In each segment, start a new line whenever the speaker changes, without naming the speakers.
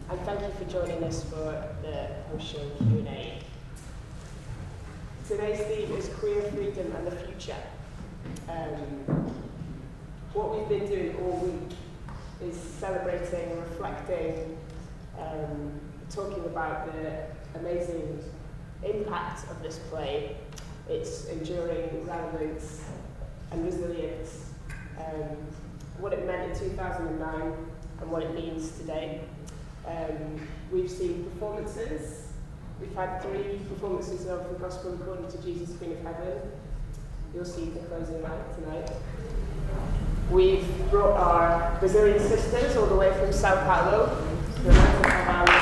and thank you for joining us for the post-show Q&A. Today's theme is queer freedom and the future. What we've been doing all week is celebrating, reflecting, talking about the amazing impact of this play, its enduring relevance and resilience, what it meant in 2009 and what it means today. We've seen performances. We've had 3 performances of the Gospel according to Jesus, Queen of Heaven. You'll see the closing night tonight. We've brought our Brazilian sisters all the way from Sao Paulo, Renata, Carvahlo.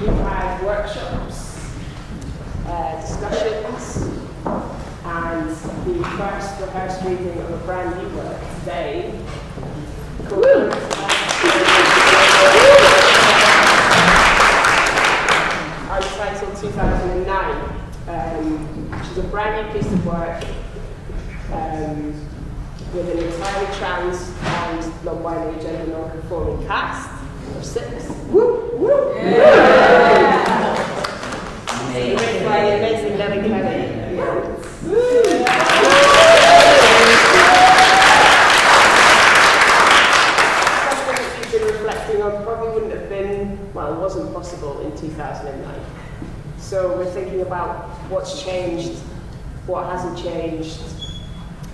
We've had workshops, discussions, and the first rehearsed reading of a brand new work today called Untitled 2009, which is a brand new piece of work with an entirely trans and non-binary gender non-conforming cast of 6. Woo! Woo! Yeah! Made by the amazing Nelly. Something that we've been reflecting on probably wouldn't have been, well, it wasn't possible in 2009. So we're thinking about what's changed, what hasn't changed,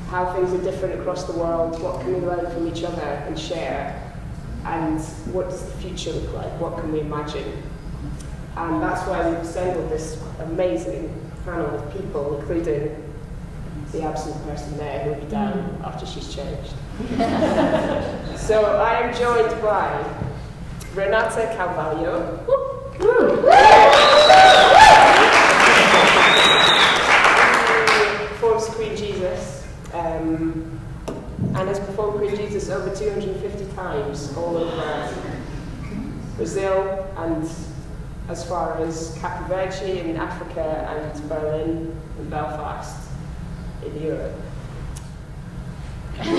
how things are different across the world, what can we learn from each other and share, and what does the future look like, what can we imagine. And that's why we've assembled this amazing panel of people, including the absent person there who will be down after she's changed. So I am joined by Renata Carvahlo, who performs Queen Jesus, and has performed Queen Jesus over 250 times all over Brazil and as far as Cape Verde in Africa and Berlin and Belfast in Europe. She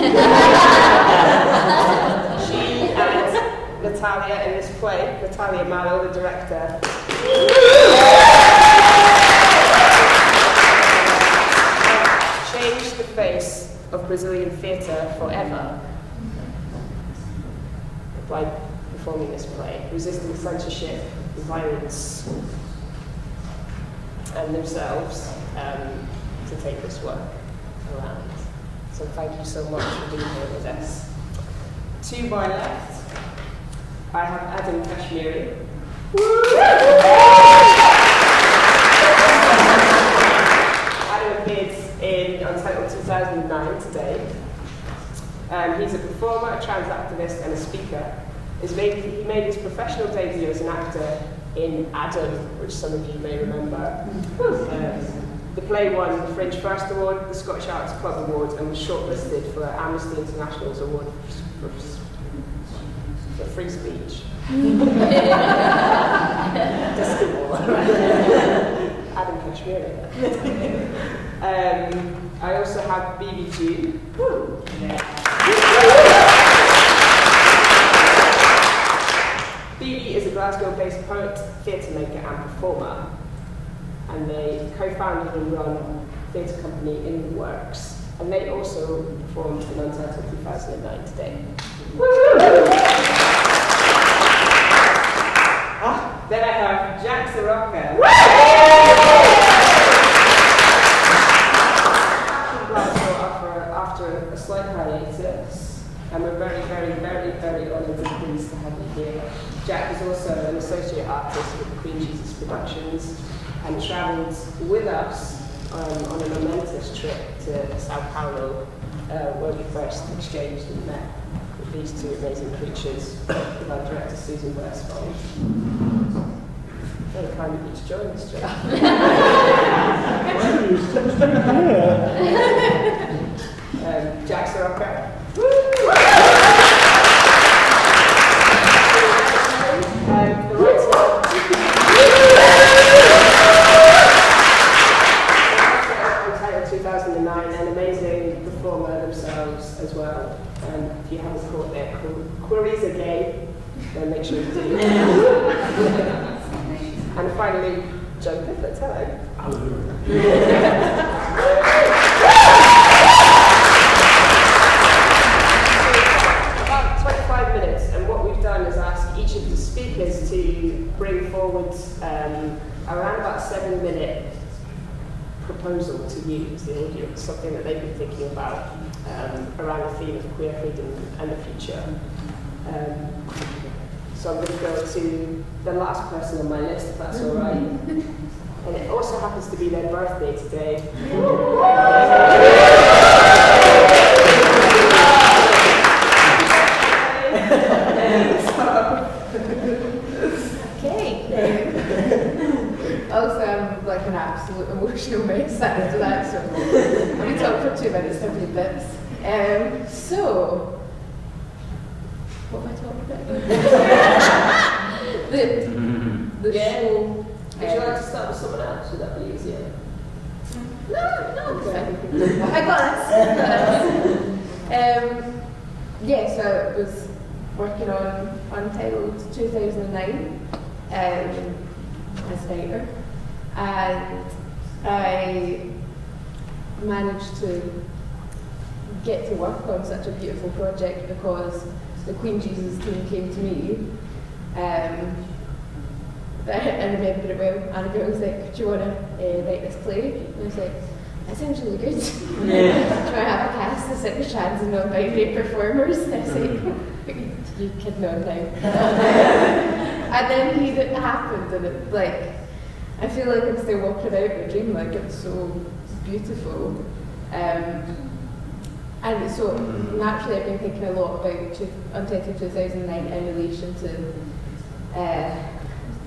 and Natalia in this play, Natalia Malo, the director, changed the face of Brazilian theatre forever by performing this play, resisting censorship, violence, and themselves to take this work around. So thank you so much for being here with us. To my left, I have Kashmiri. Adam appeared in Untitled 2009 today. He's a performer, a trans activist, and a speaker. He made his professional debut as an actor in Adam, which some of you may remember. The play won the Fringe First Award, the Scottish Arts Club Award, and was shortlisted for Amnesty International's Award for free speech. Adam Kashmiri. I also have Bibi. Bibi is a Glasgow-based poet, theatre maker and performer, and they co-founded and run a theatre company in the Works, and they also performed in Untitled 2009 today. Then I have Jack Soroka. After a slight hiatus, and we're very, very, very, very honoured and pleased to have you here. Jack is also an associate artist with the Queen Jesus Productions and travelled with us on a momentous trip to Sao Paulo, where we first exchanged and met with these 2 amazing creatures with our director Susan Westfold. Very kind of you to join us, Jack. Jack Soroka. The writer of Untitled 2009 lives as well. And if you haven't caught their queries are gay, then make sure you do. And finally, John Clifford, About 25 minutes, and what we've done is ask each of the speakers to bring forward around about 7-minute proposal to you as the audience, something that they've been thinking about around the theme of queer freedom and the future. So I'm going to go to the last person on my list, if that's all right. And it also happens to be their birthday today.
Also, I'm like an absolute emotional mess after that, so we talked for 2 minutes every bit. So, what am I talking about? the show.
Would you like to start with someone else? Would that be easier?
No, okay. I got this. Yeah, so I was working on Untitled 2009 as a writer, and I managed to get to work on such a beautiful project because the Queen Jesus team came to me, and I remember it well. Annabel was like, "Do you want to write this play?" And I was like, "That sounds really good." Do you want to have a cast of trans and non-binary performers? And I was like, "You kidding on now?" And then it happened, and it, like, I feel like I'm still walking out my dream. Like, it's so beautiful. And so naturally I've been thinking a lot about Untitled 2009 in relation to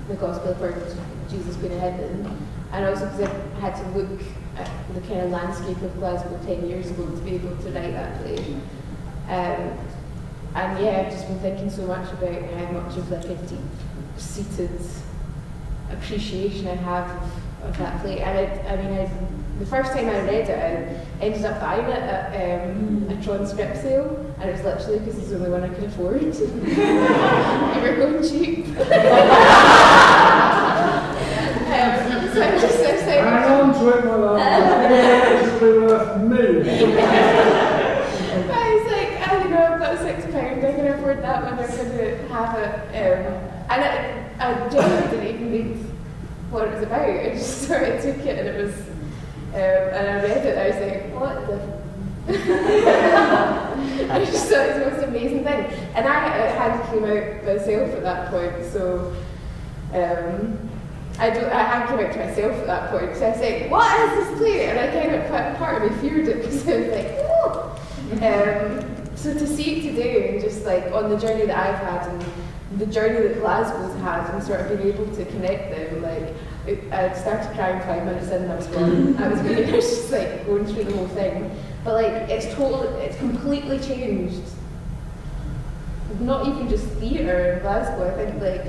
the Gospel for Jesus Queen of Heaven, and also because I had to look at the kind of landscape of Glasgow 10 years ago to be able to write that play. And yeah, I've just been thinking so much about how much of like a deep-seated appreciation I have of that play. And the first time I read it, I ended up buying it at a Tron script sale, and it was literally because it's the only one I could afford. We were going cheap. So I'm just so excited.
Hang on to it, my love. It's worth millions.
I was like, I've got £6, I can afford that one, I'm going to have it. And I genuinely didn't even read what it was about. I just sort of took it, and it was, and I read it, and I was like, what the? I just thought it was the most amazing thing. And I hadn't come out myself at that point, so I hadn't come out to myself at that point. So I was like, what is this play? And I kind of, part of me feared it because I was like, oh! So to see it today, and just like on the journey that I've had, and the journey that Glasgow's had, and sort of being able to connect them, like, I started crying 5 minutes in and I was gone. I was just like going through the whole thing. But like, it's completely changed. Not even just theatre in Glasgow, I think like,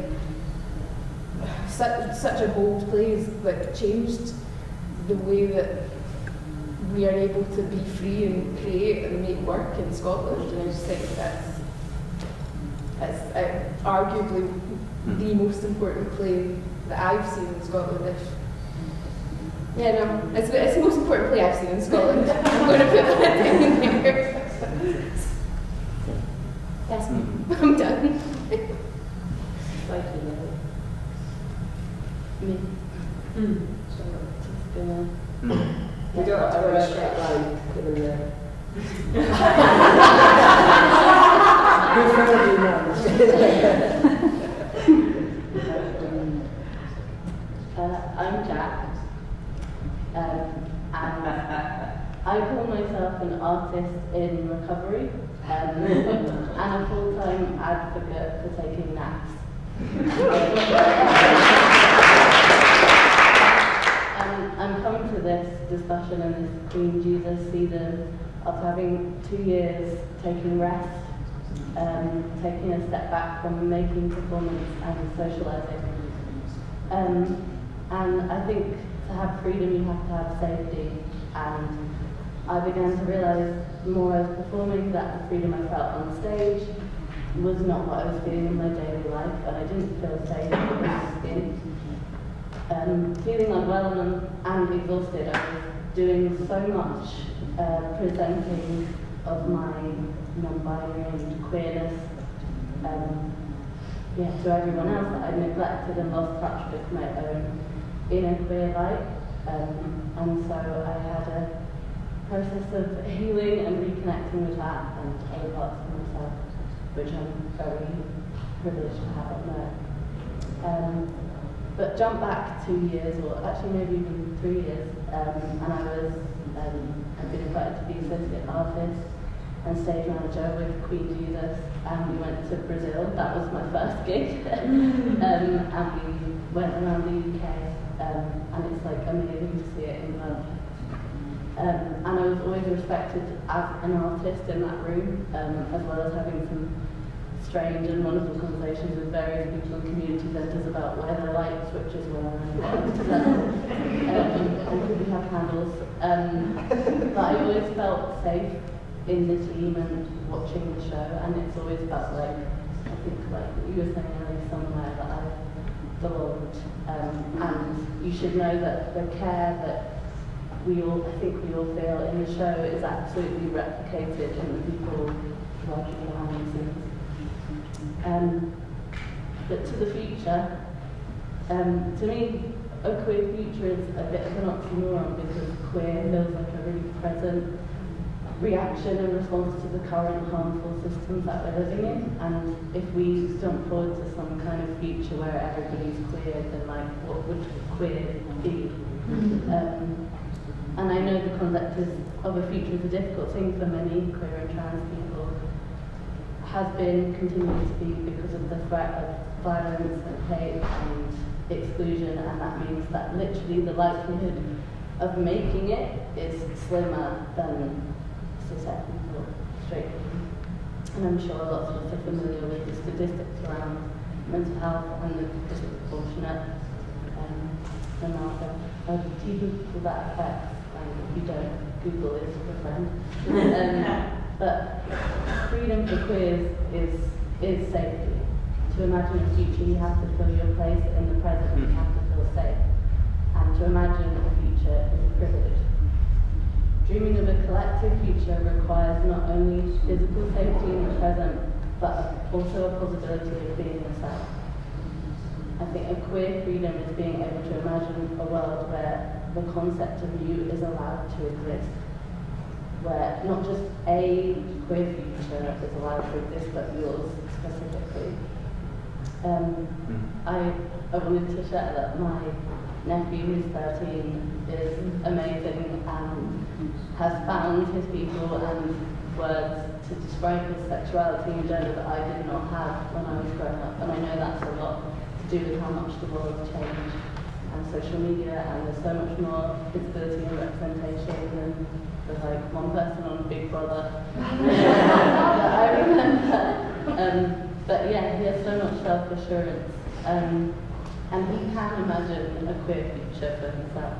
such a bold play has like changed the way that we are able to be free and create and make work in Scotland, and I just think that's arguably the most important play that I've seen in Scotland. It's the most important play I've seen in Scotland. I'm going to put that thing in there. That's me. I'm done.
Thank you, Nelly.
Me.
We don't have to go in a straight line, given the...
Good for everyone.
I'm Jack, and I call myself an artist in recovery and a full-time advocate for taking naps. I'm coming to this discussion and this Queen Jesus season of having 2 years taking rest, taking a step back from making performance and socialising. And I think to have freedom you have to have safety, and I began to realise more I was performing that the freedom I felt on stage was not what I was feeling in my daily life, and I didn't feel safe in my skin. Feeling unwell and exhausted, I was doing so much presenting of my non-binary and queerness to everyone else that I neglected and lost touch with my own inner queer life. And so I had a process of healing and reconnecting with that and other parts of myself, which I'm very privileged to have up there. But jump back 2 years, or actually maybe even 3 years, and I've been invited to be associate artist and stage manager with Queen Jesus, and we went to Brazil. That was my first gig, and we went around the UK, and it's like amazing to see it in love. And I was always respected as an artist in that room, as well as having some strange and wonderful conversations with various people in community centres about where the light switches were and could we have candles. But I always felt safe in the team and watching the show, and it's always felt like, I think like you were saying earlier, somewhere that I belonged. And you should know that the care that we all feel in the show is absolutely replicated in the people working behind the scenes. But to the future, to me, a queer future is a bit of an oxymoron, because queer feels like a really present reaction and response to the current harmful systems that we're living in. And if we jump forward to some kind of future where everybody's queer, then like, what would queer be? And I know the concept of a future is a difficult thing for many queer and trans people, has been, continues to be, because of the threat of violence and hate and exclusion, and that means that literally the likelihood of making it is slimmer than cis-het people, straight people. And I'm sure lots of us are familiar with the statistics around mental health and the disproportionate amount of LGBT people that affects. If you don't, Google is your friend. But freedom for queers is safety. To imagine a future, you have to feel your place in the present, you have to feel safe. And to imagine a future is a privilege. Dreaming of a collective future requires not only physical safety in the present, but also a possibility of being yourself. I think a queer freedom is being able to imagine a world where the concept of you is allowed to exist, where not just a queer future is allowed to exist, but yours specifically. I wanted to share that my nephew, who's 13, is amazing and has found his people and words to describe his sexuality and gender that I did not have when I was growing up. And I know that's a lot to do with how much the world's changed and social media, and there's so much more visibility and representation, and there's like one person on Big Brother that I remember. But yeah, he has so much self-assurance, and he can imagine a queer future for himself.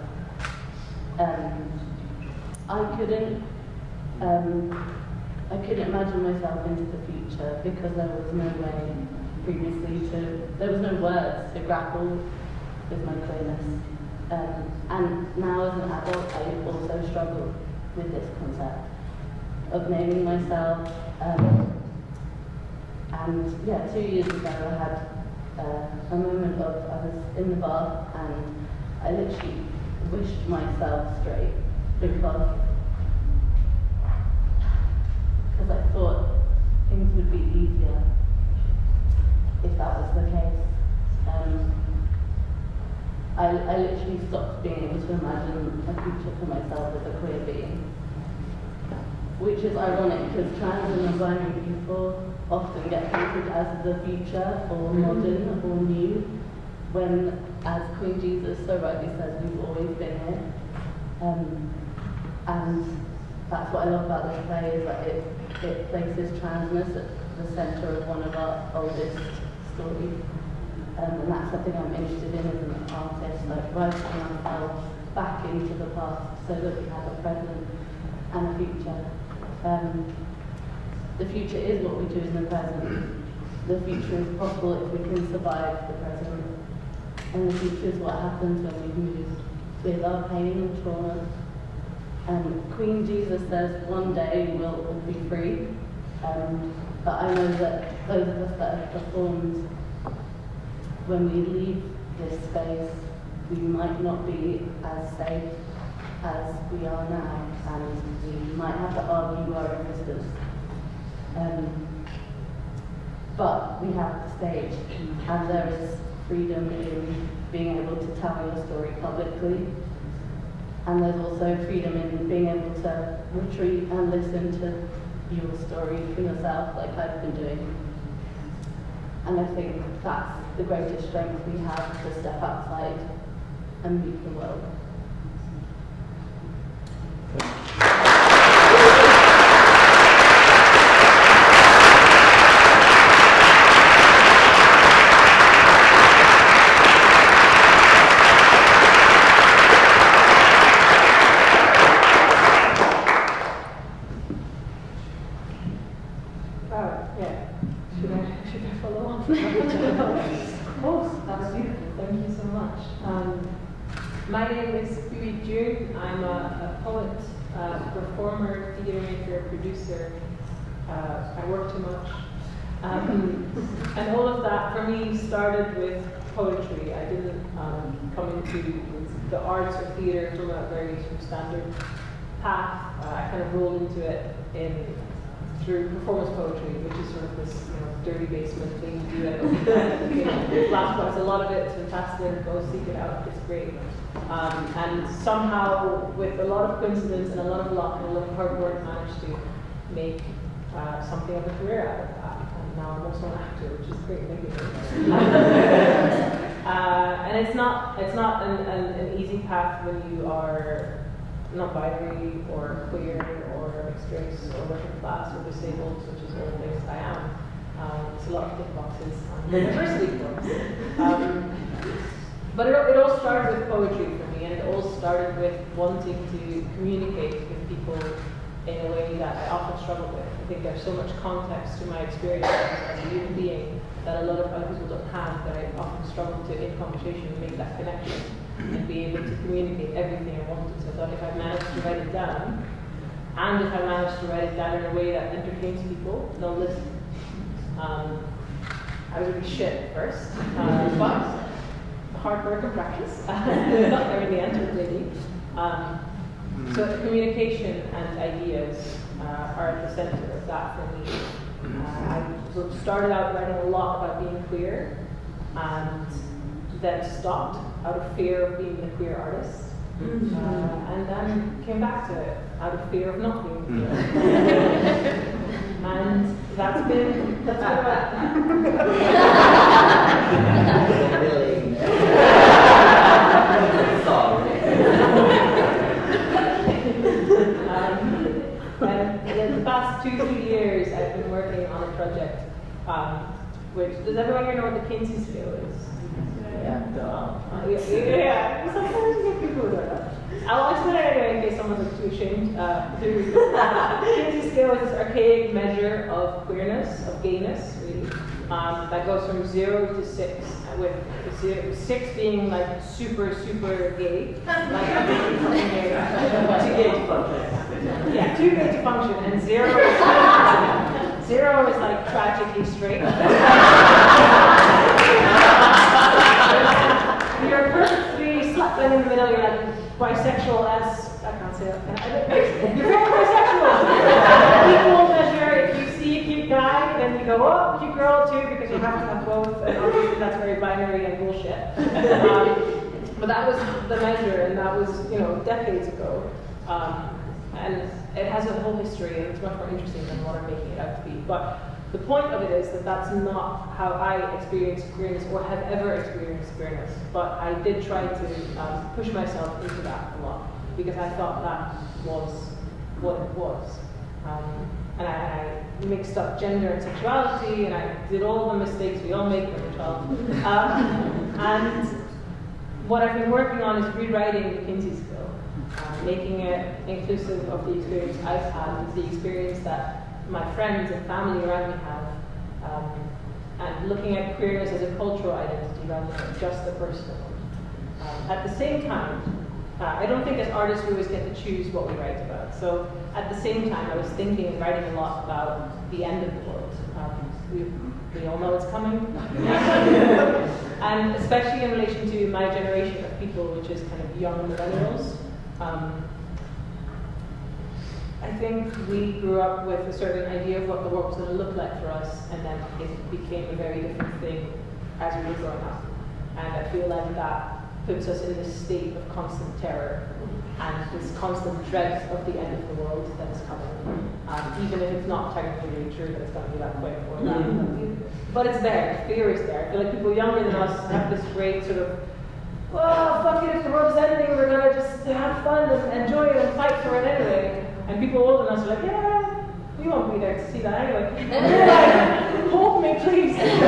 I couldn't imagine myself into the future because there was no way previously there was no words to grapple with my queerness. And now as an adult, I also struggle with this concept of naming myself. And yeah, 2 years ago I had a moment of, I was in the bath and I literally wished myself straight because I thought things would be easier if that was the case. I literally stopped being able to imagine a future for myself as a queer being, which is ironic because trans and non-binary people often get painted as the future or modern or new, when, as Queen Jesus so rightly says, we've always been here. And that's what I love about this play, is that it places transness at the centre of one of our oldest stories. And that's something I'm interested in as an artist, like writing myself back into the past so that we have a present and a future. The future is what we do in the present. The future is possible if we can survive the present. And the future is what happens when we move with our pain and trauma. Queen Jesus says one day we'll all be free. But I know that those of us that have performed, when we leave this space, we might not be as safe as we are now, and we might have to argue our existence. But we have the stage, and there is freedom in being able to tell your story publicly, and there's also freedom in being able to retreat and listen to your story for yourself, like I've been doing. And I think that's the greatest strength we have, to step outside and meet the world.
My name is Bibi. I'm a poet, performer, theatre maker, producer. I work too much. And all of that for me started with poetry. I didn't come into the arts or theatre from a very sort of standard path. I kind of rolled into it through performance poetry, which is sort of this dirty basement thing you do at Glasgow. A lot of it, it's fantastic. Go seek it out. It's great. And somehow, with a lot of coincidence and a lot of luck and a lot of hard work, managed to make something of a career out of that. And now I'm also an actor, which is great. Thank you. And it's not an easy path when you are not binary or queer or mixed race or working class or disabled, which is all the things I am. It's a lot of tick boxes on diversity forms. But it all started with poetry for me, and it all started with wanting to communicate with people in a way that I often struggle with. I think there's so much context to my experience as a human being that a lot of other people don't have, that I often struggle to, in conversation, make that connection and be able to communicate everything I wanted. So I thought if I managed to write it down, and if I managed to write it down in a way that entertains people, they'll listen. I was really shit at first, but hard work and practice. Got there in the end, really. So communication and ideas are at the center of that for me. I sort of started out writing a lot about being queer, and then stopped out of fear of being the queer artist, and then came back to it out of fear of not being queer. And that's been And the past 2-3 years, I've been working on a project, which, does everyone here know what the Kinsey scale is? Yeah. Sometimes you get people who don't know. I'll explain it anyway in case someone's too ashamed. The Kinsey scale is this archaic measure of queerness, of gayness, really, that goes from 0 to 6, with 6 being like super, super gay, like too gay to function. Yeah, too gay to function, and 0 is like tragically straight. You're perfectly slap in the middle. You're like bisexual as I can't say that. You're very bisexual. Equal measure. If you see a cute guy, then you go, oh, cute girl too, because you have to have both. And obviously that's very binary and bullshit. But that was the measure, and that was decades ago. And it has a whole history, and it's much more interesting than what I'm making it out to be. But the point of it is that that's not how I experience queerness or have ever experienced queerness. But I did try to push myself into that a lot, because I thought that was what it was. And I mixed up gender and sexuality, and I did all the mistakes we all make when we're 12. And what I've been working on is rewriting the Kinsey scale. making it inclusive of the experience I've had, the experience that my friends and family around me have, and looking at queerness as a cultural identity rather than just a personal one. At the same time, I don't think as artists we always get to choose what we write about. So at the same time, I was thinking and writing a lot about the end of the world. We all know it's coming. And especially in relation to my generation of people, which is kind of young millennials. I think we grew up with a certain idea of what the world was going to look like for us, and then it became a very different thing as we were growing up. And I feel like that puts us in this state of constant terror and this constant dread of the end of the world that is coming. Even if it's not technically really true that it's going to be that quick or that. But it's there, fear is there. I feel like people younger than us have this great sort of, well, fuck it, if the world's ending, we're going to just have fun and enjoy it and fight for it anyway. And people older than us are like, yeah, we won't be there to see that anyway. And we're like, hold me, please. And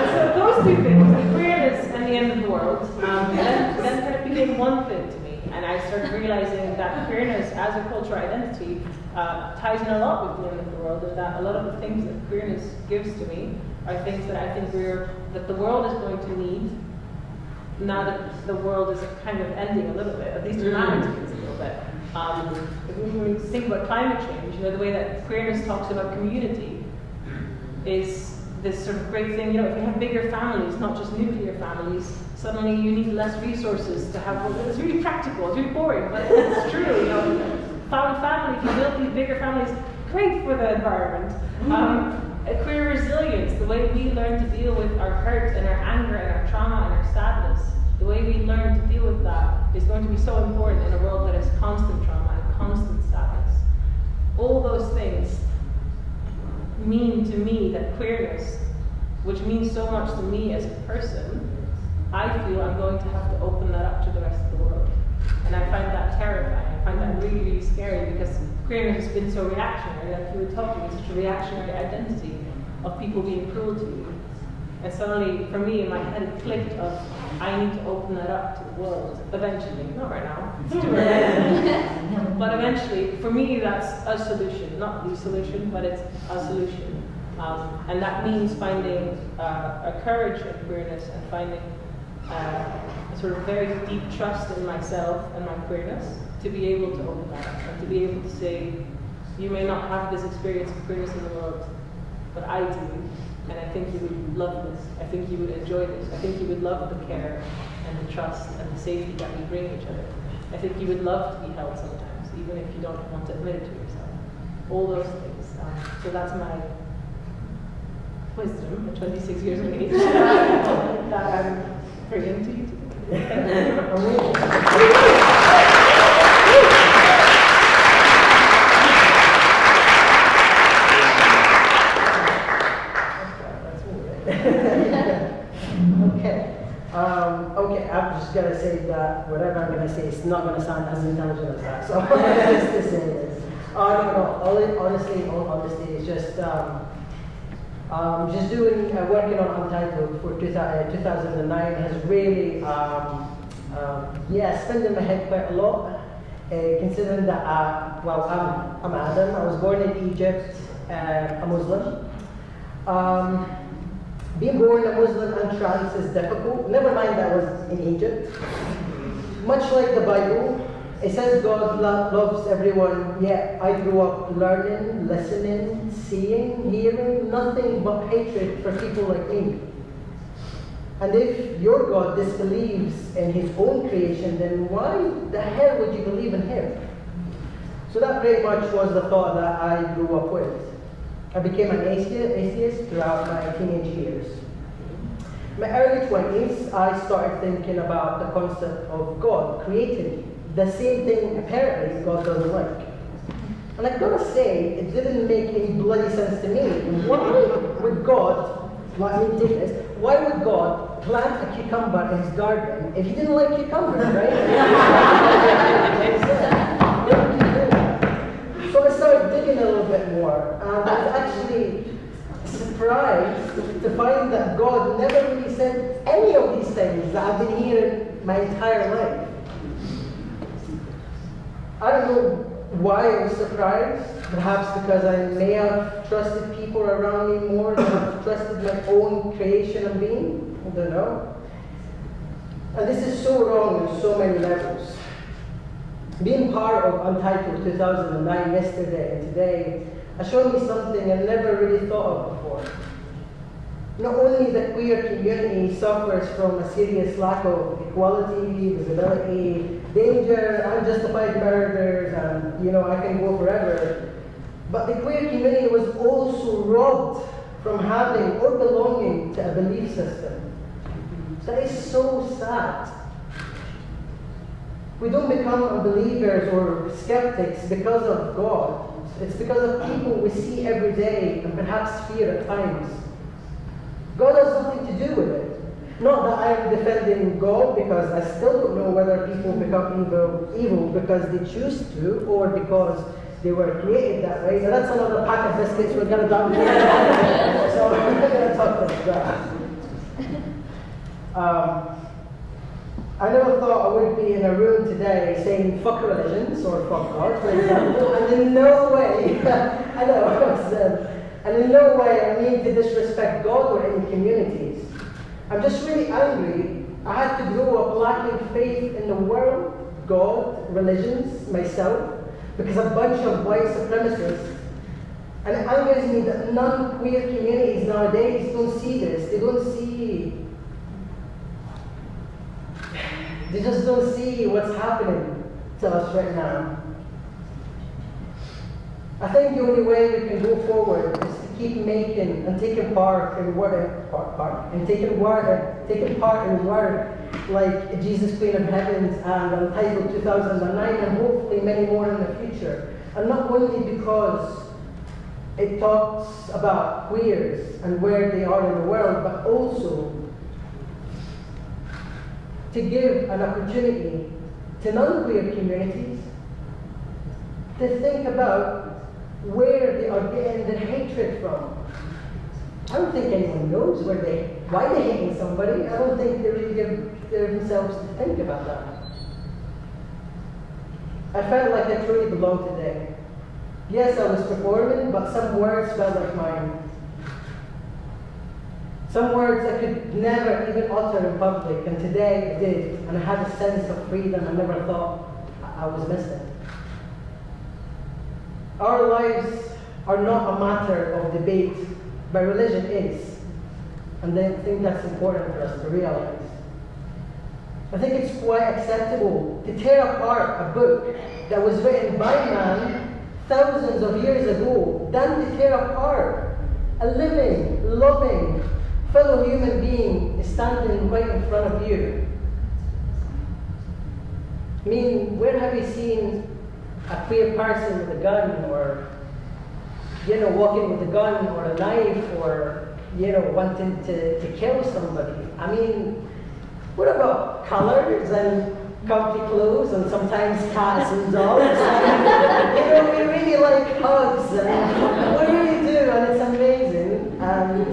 so those two things, the queerness and the end of the world, then kind of became one thing to me. And I started realizing that queerness as a cultural identity ties in a lot with the end of the world, and that a lot of the things that queerness gives to me are things that I think that the world is going to need now that the world is kind of ending a little bit, at least humanity is a little bit. If we think about climate change, the way that queerness talks about community is this sort of great thing. If you have bigger families, not just nuclear families, suddenly you need less resources to have. It's really practical. It's really boring, but it's true. Found family, if you build these bigger families, great for the environment. A queer resilience, the way we learn to deal with our hurt and our anger and our trauma and our sadness, the way we learn to deal with that is going to be so important in a world that has constant trauma and constant sadness. All those things mean to me that queerness, which means so much to me as a person, I feel I'm going to have to open that up to the rest of the world. And I find that terrifying. I find that really, really scary because queerness has been so reactionary. Like you were talking, it's such a reactionary identity of people being cruel to you. And suddenly, for me, in my head, it clicked of, I need to open that up to the world, eventually. Not right now, it's too early. But eventually, for me, that's a solution. Not the solution, but it's a solution. And that means finding a courage in queerness and finding a sort of very deep trust in myself and my queerness to be able to open that up and to be able to say, you may not have this experience of queerness in the world, but I do. And I think you would love this. I think you would enjoy this. I think you would love the care and the trust and the safety that we bring each other. I think you would love to be held sometimes, even if you don't want to admit it to yourself. All those things. So that's my wisdom at 26 years of age that I'm bringing to you today. Thank you.
Okay, I'm just gonna say that whatever I'm gonna say is not gonna sound as intelligent as that. So just to say this. No. Honestly, in all honesty, it's just doing working on Untitled for 2009 has really spent in my head quite a lot. Considering that I'm Adam. I was born in Egypt, a Muslim. Being born a Muslim and trans is difficult. Never mind that I was in Egypt. Much like the Bible, it says God loves everyone, yet I grew up learning, listening, seeing, hearing nothing but hatred for people like me. And if your God disbelieves in his own creation, then why the hell would you believe in him? So that pretty much was the thought that I grew up with. I became an atheist throughout my teenage years. In my early 20s, I started thinking about the concept of God creating the same thing apparently God doesn't like. And I've got to say, it didn't make any bloody sense to me. Why would God, why would God plant a cucumber in his garden if he didn't like cucumbers, right? So I started digging a little bit more, and I was actually surprised to find that God never really said any of these things that I've been hearing my entire life. I don't know why I was surprised. Perhaps because I may have trusted people around me more than I've trusted my own creation of being. I don't know. And this is so wrong on so many levels. Being part of Untitled 2009 yesterday and today has shown me something I never really thought of before. Not only the queer community suffers from a serious lack of equality, visibility, danger, unjustified murders, and I can go forever. But the queer community was also robbed from having or belonging to a belief system. That is so sad. We don't become unbelievers or skeptics because of God. It's because of people we see every day and perhaps fear at times. God has nothing to do with it. Not that I am defending God, because I still don't know whether people become evil because they choose to or because they were created that way. So that's another pack of biscuits we're going to dump here. So we're not going to talk about that. I never thought I would be in a room today saying fuck religions or fuck God, for example, and in no way, I know, and in no way I mean to disrespect God or any communities. I'm just really angry. I had to grow up lacking faith in the world, God, religions, myself, because a bunch of white supremacists. And it angers me that non-queer communities nowadays don't see this. They just don't see what's happening to us right now. I think the only way we can go forward is to keep making and taking part in work like Jesus Queen of Heavens and Untitled 2009, and hopefully many more in the future. And not only because it talks about queers and where they are in the world, but also to give an opportunity to non-queer communities to think about where they are getting their hatred from. I don't think anyone knows why they're hating somebody. I don't think they really give themselves to think about that. I felt like I truly belonged today. Yes, I was performing, but some words felt like mine. Some words I could never even utter in public, and today I did, and I had a sense of freedom I never thought I was missing. Our lives are not a matter of debate, but religion is. And I think that's important for us to realize. I think it's quite acceptable to tear apart a book that was written by man thousands of years ago than to tear apart a living, loving, fellow human being standing right in front of you. I mean, where have you seen a queer person with a gun, or walking with a gun or a knife, or wanting to kill somebody? I mean, what about colors and comfy clothes and sometimes cats and dogs? We really like hugs and we really do, and it's amazing. And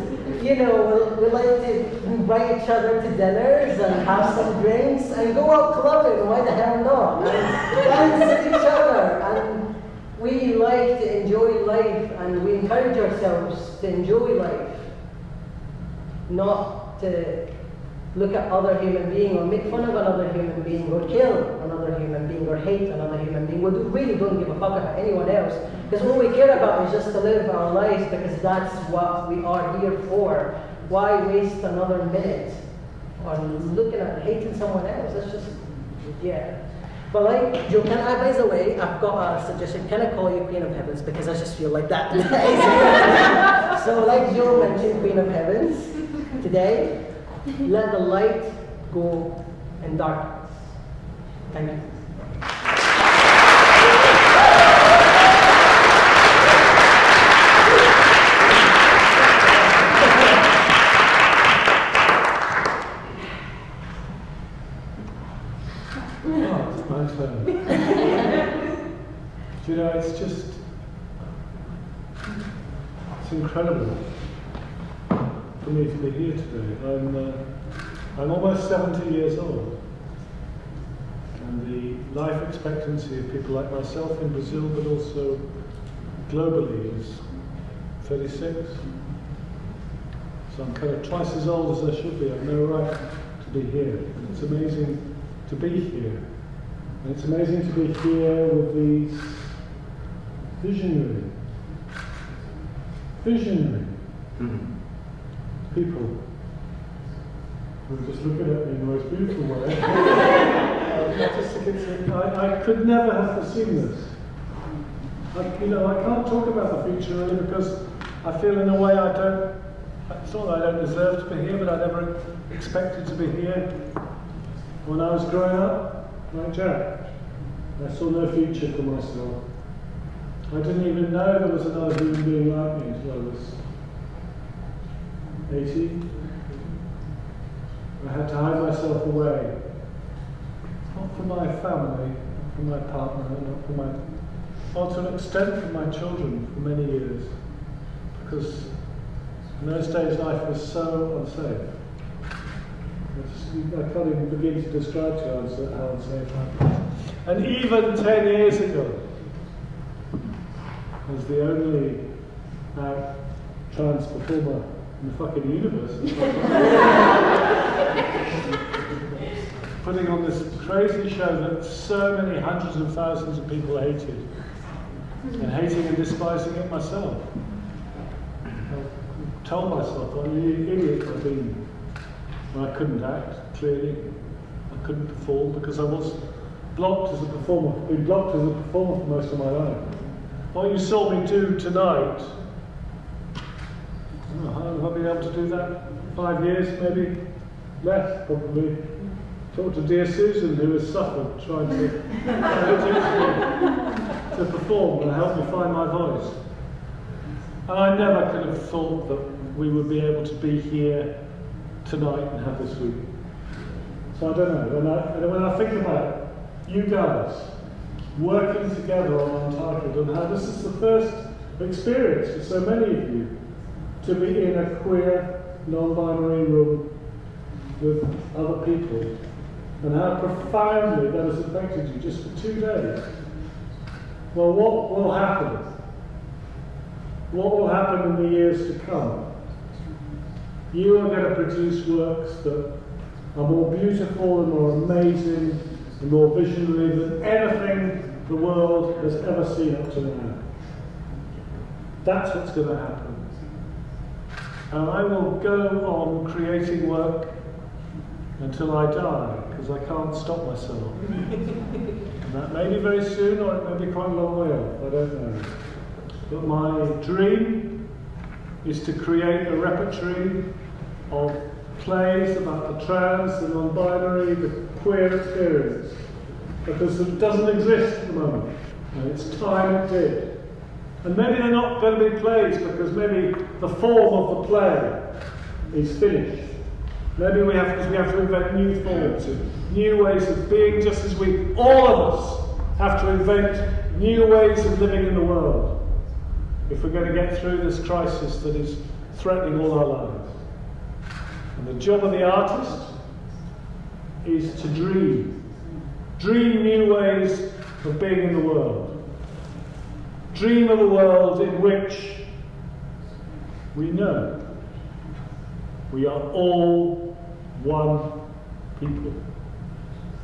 we like to invite each other to dinners and have some drinks and go out clubbing, why the hell not? And dance with each other. And we like to enjoy life, and we encourage ourselves to enjoy life. Not to look at other human being or make fun of another human being or kill another human being or hate another human being. We really don't give a fuck about anyone else, because all we care about is just to live our lives, because that's what we are here for. Why waste another minute on looking at hating someone else? That's just, But like Joe, by the way, I've got a suggestion. Can I call you Queen of Heavens? Because I just feel like that. So like Joe mentioned, Queen of Heavens, today, let the light go in darkness. Thank you.
My turn. It's incredible for me to be here today. I'm almost 70 years old, and life expectancy of people like myself in Brazil, but also globally, is 36. So I'm kind of twice as old as I should be. I have no right to be here. And it's amazing to be here. And it's amazing to be here with these visionary people who are just looking at me in the most beautiful way. I could never have foreseen this. I can't talk about the future really because I feel in a way it's not that I don't deserve to be here, but I never expected to be here. When I was growing up, like Jack, I saw no future for myself. I didn't even know there was another human being like me until I was 18. I had to hide myself away. Not for my family, not for my partner, not for to an extent for my children for many years. Because in those days life was so unsafe. I can't even begin to describe to you how unsafe life was. And even 10 years ago, as the only trans performer in the fucking universe, putting on this crazy show that so many hundreds of thousands of people hated, and hating and despising it myself. I told myself, I'm an idiot for being when I couldn't act, clearly. I couldn't perform because I was blocked as a performer, been blocked as a performer for most of my life. What you saw me do tonight, how long have I been able to do that? 5 years, maybe less, probably. Talk to dear Susan, who has suffered trying to perform and help me find my voice. And I never could have thought that we would be able to be here tonight and have this week. So I don't know. When I think about you guys working together on Untitled and how this is the first experience for so many of you to be in a queer, non-binary room with other people, and how profoundly that has affected you just for 2 days. Well, what will happen? What will happen in the years to come? You are going to produce works that are more beautiful and more amazing and more visionary than anything the world has ever seen up to now. That's what's going to happen. And I will go on creating work until I die, because I can't stop myself. And that may be very soon, or it may be quite a long way off, I don't know. But my dream is to create a repertory of plays about the trans, the non-binary, the queer experience, because it doesn't exist at the moment, and it's time it did. And maybe they're not going to be plays because maybe the form of the play is finished. Maybe we have to invent new forms, new ways of being, just as all of us, have to invent new ways of living in the world if we're going to get through this crisis that is threatening all our lives. And the job of the artist is to dream new ways of being in the world. Dream of a world in which we know we are all one people.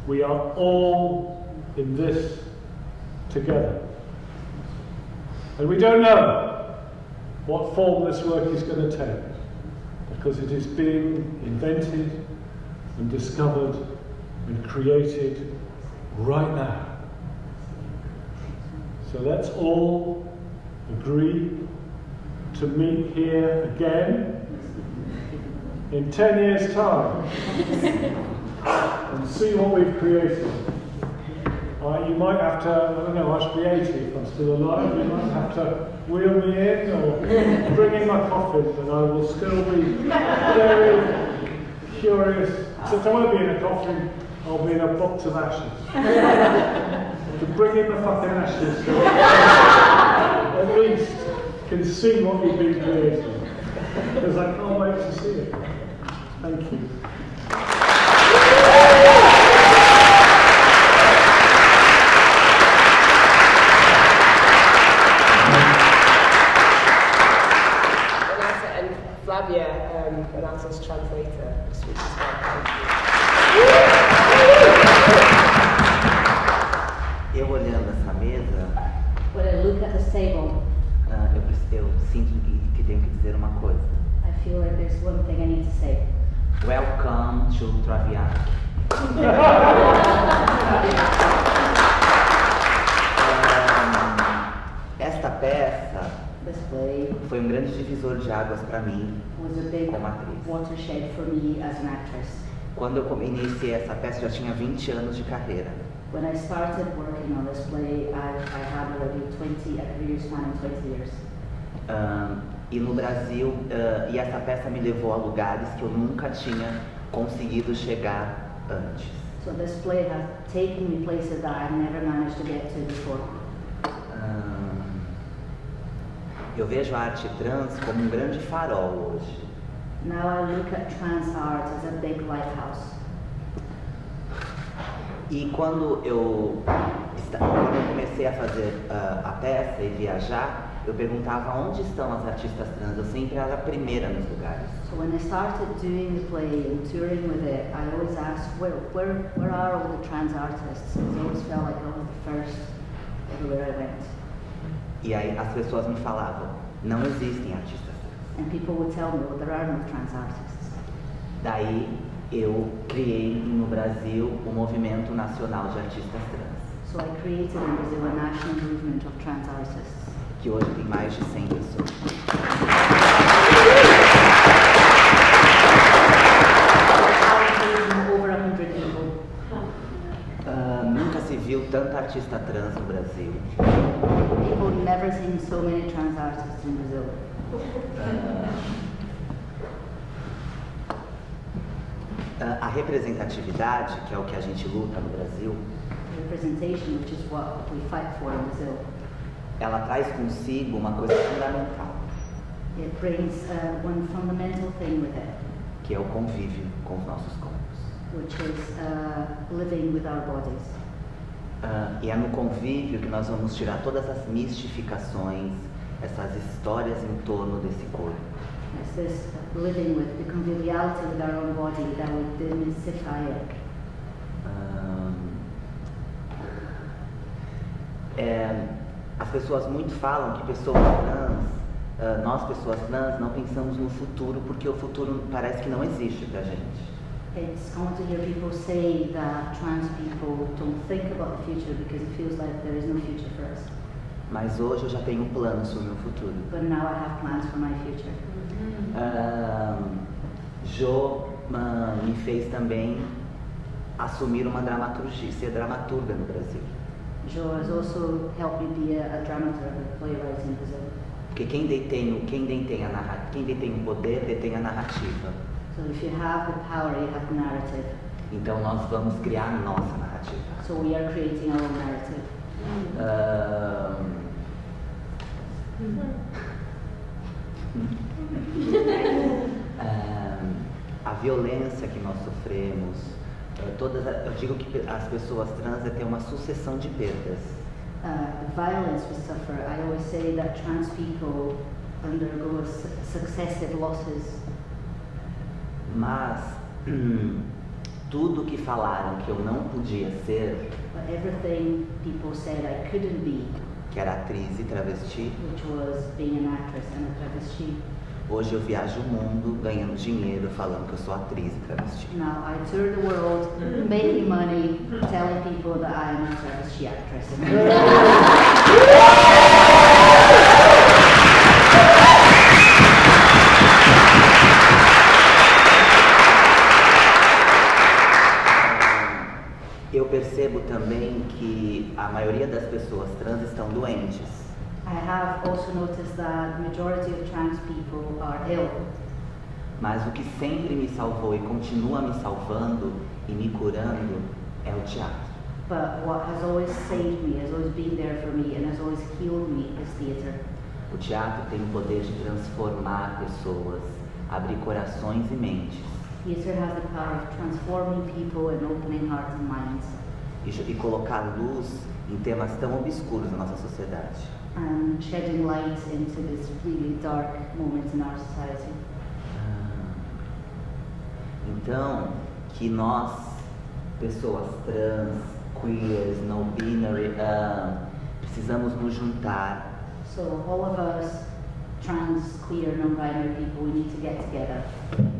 We are all in this together. And we don't know what form this work is going to take, because it is being invented and discovered and created right now. So let's all agree to meet here again in 10 years' time and see what we've created. You might have to, I don't know, I should be 80 if I'm still alive. You might have to wheel me in or bring in my coffin, but I will still be very curious. Since I won't be in a coffin, I'll be in a box of ashes. To bring in the fucking ashes, so at least can see what you've been creating. Because I can't wait to see it. Thank you.
When I look at this table,
eu sinto que tenho que dizer uma coisa.
I feel like there's one thing I need to say.
Welcome to Traviata. Esta peça
This play
foi grande divisor de águas para mim
was a big
como atriz.
watershed for me as an actress.
Quando eu iniciei essa peça, eu já tinha 20 anos de carreira.
When I started working on this play, I had already a career span in 20 years.
E no Brasil, e essa peça me levou a lugares que eu nunca tinha conseguido chegar antes.
So this play has taken me places that I never managed to get to before.
Eu vejo a arte trans como grande farol hoje.
Now I look at trans art as a big lighthouse.
E quando eu comecei a fazer a peça e viajar, eu perguntava onde estão as artistas trans. Eu sempre era a primeira nos lugares.
So when I started doing the play and touring with it, I always asked, where are all the trans artists? Because I always felt like I was the first everywhere I went.
E aí as pessoas me falavam, não existem artistas trans.
And people would tell me, well, there are no trans artists.
Daí eu criei no Brasil o Movimento Nacional de Artistas Trans.
So I created in Brazil a national movement of trans artists.
Que hoje tem mais de 100 pessoas.
Over 100 people.
Nunca se viu tanta artista trans no Brasil.
People never seen so many trans artists in Brazil.
A representatividade, que é o que a gente luta no Brasil,
Representation, which is what we fight for in Brazil.
Ela traz consigo uma coisa fundamental,
It brings one fundamental thing with it,
que é o convívio com os nossos corpos.
which is living with our bodies.
E é no convívio que nós vamos tirar todas as mistificações, essas histórias em torno desse corpo.
It's this living with the conviviality with our own body that would demystify it.
As pessoas muito falam que pessoas trans, nós pessoas trans, não pensamos no futuro porque o futuro parece que não existe pra gente.
It's common to hear people say that trans people don't think about the future because it feels like there is no future for us.
Mas hoje eu já tenho planos sobre o meu futuro.
But now I have plans for my future.
Jo me fez também assumir uma dramaturgia, ser dramaturga no Brasil.
Jo has also helped me be a dramaturg, a playwright in Brazil.
Porque quem detém o poder detém a narrativa.
So if you have the power, you have the narrative.
Então nós vamos criar a nossa narrativa.
So we are creating our own narrative.
A violência que nós sofremos, eu digo que as pessoas trans têm uma sucessão de perdas.
The violence we suffer, I always say that trans people undergo successive losses.
Mas tudo que falaram que eu não podia ser,
But everything people said I couldn't be,
que era atriz e travesti,
which was being an actress and a travesti.
hoje eu viajo o mundo ganhando dinheiro falando que eu sou atriz e travesti.
Now I tour the world making money, telling people that I am a travesti actress.
Eu percebo também que a maioria das pessoas trans estão doentes.
I have also noticed that the majority of trans people are ill.
Mas o que sempre me salvou e continua me salvando e me curando é o teatro.
But what has always saved me, has always been there for me, and has always healed me is theatre.
O teatro tem o poder de transformar pessoas, abrir corações e mentes.
Theatre has the power of transforming people and opening hearts and minds.
E colocar luz em temas tão obscuros na nossa sociedade.
And shedding light into this really dark moment in our society.
Então, que nós, pessoas trans, queers, não binary, precisamos nos juntar
So all of us, trans, queer, non-binary people, we need to get together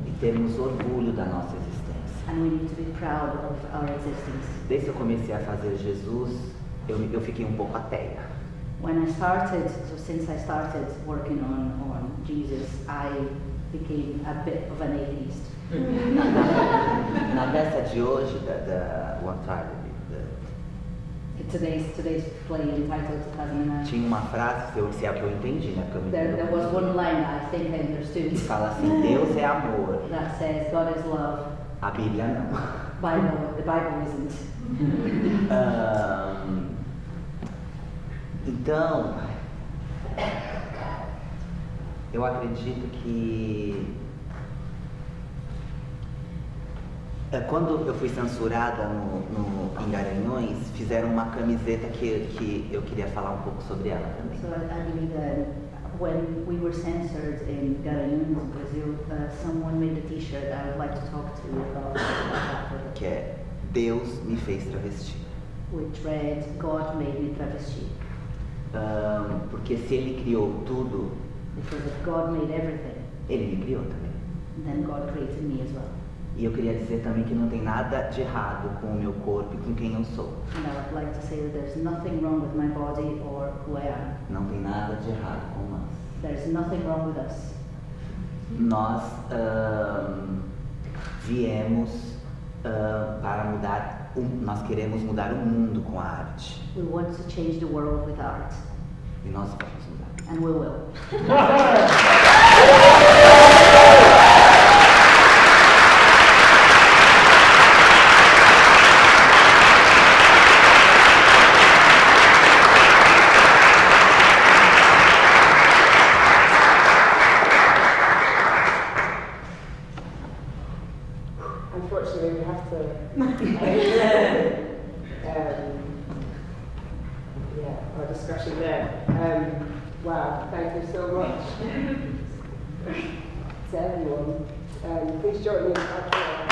e termos orgulho da nossa existência.
and we need to be proud of our existence.
Desde que eu comecei a fazer Jesus, eu fiquei um pouco ateia.
When I started, so since I started working on Jesus, I became a bit of an atheist.
Na peça de hoje, da Untitled,
Today's play, Untitled,
tinha uma frase, se é o que eu entendi, né? Porque eu não
there
entendi.
was one line that I think I
Que
understood
fala assim, Deus é amor,
that says God is love.
a Bíblia não.
The Bible isn't.
Então, eu acredito que quando eu fui censurada em Garanhuns, fizeram uma camiseta que eu queria falar um pouco sobre ela também.
So I believe that when we were censored in Garanhuns, Brazil, someone made a T-shirt I would like to talk to you about that,
Que é Deus me fez travesti.
which read, God made me travesti.
Porque se Ele criou tudo,
Because if God made everything,
Ele me criou também.
then God created me as well.
E eu queria dizer também que não tem nada de errado com o meu corpo e com quem eu sou.
And I would like to say that there's nothing wrong with my body or who I am.
Não tem nada de errado com nós.
There's nothing wrong with us.
Nós viemos para mudar, nós queremos mudar o mundo com a arte.
We want to change the world with art,
E nós vamos mudar.
and we will.
Unfortunately, we have to. Our discussion there. Wow, thank you so much to everyone. Please join me in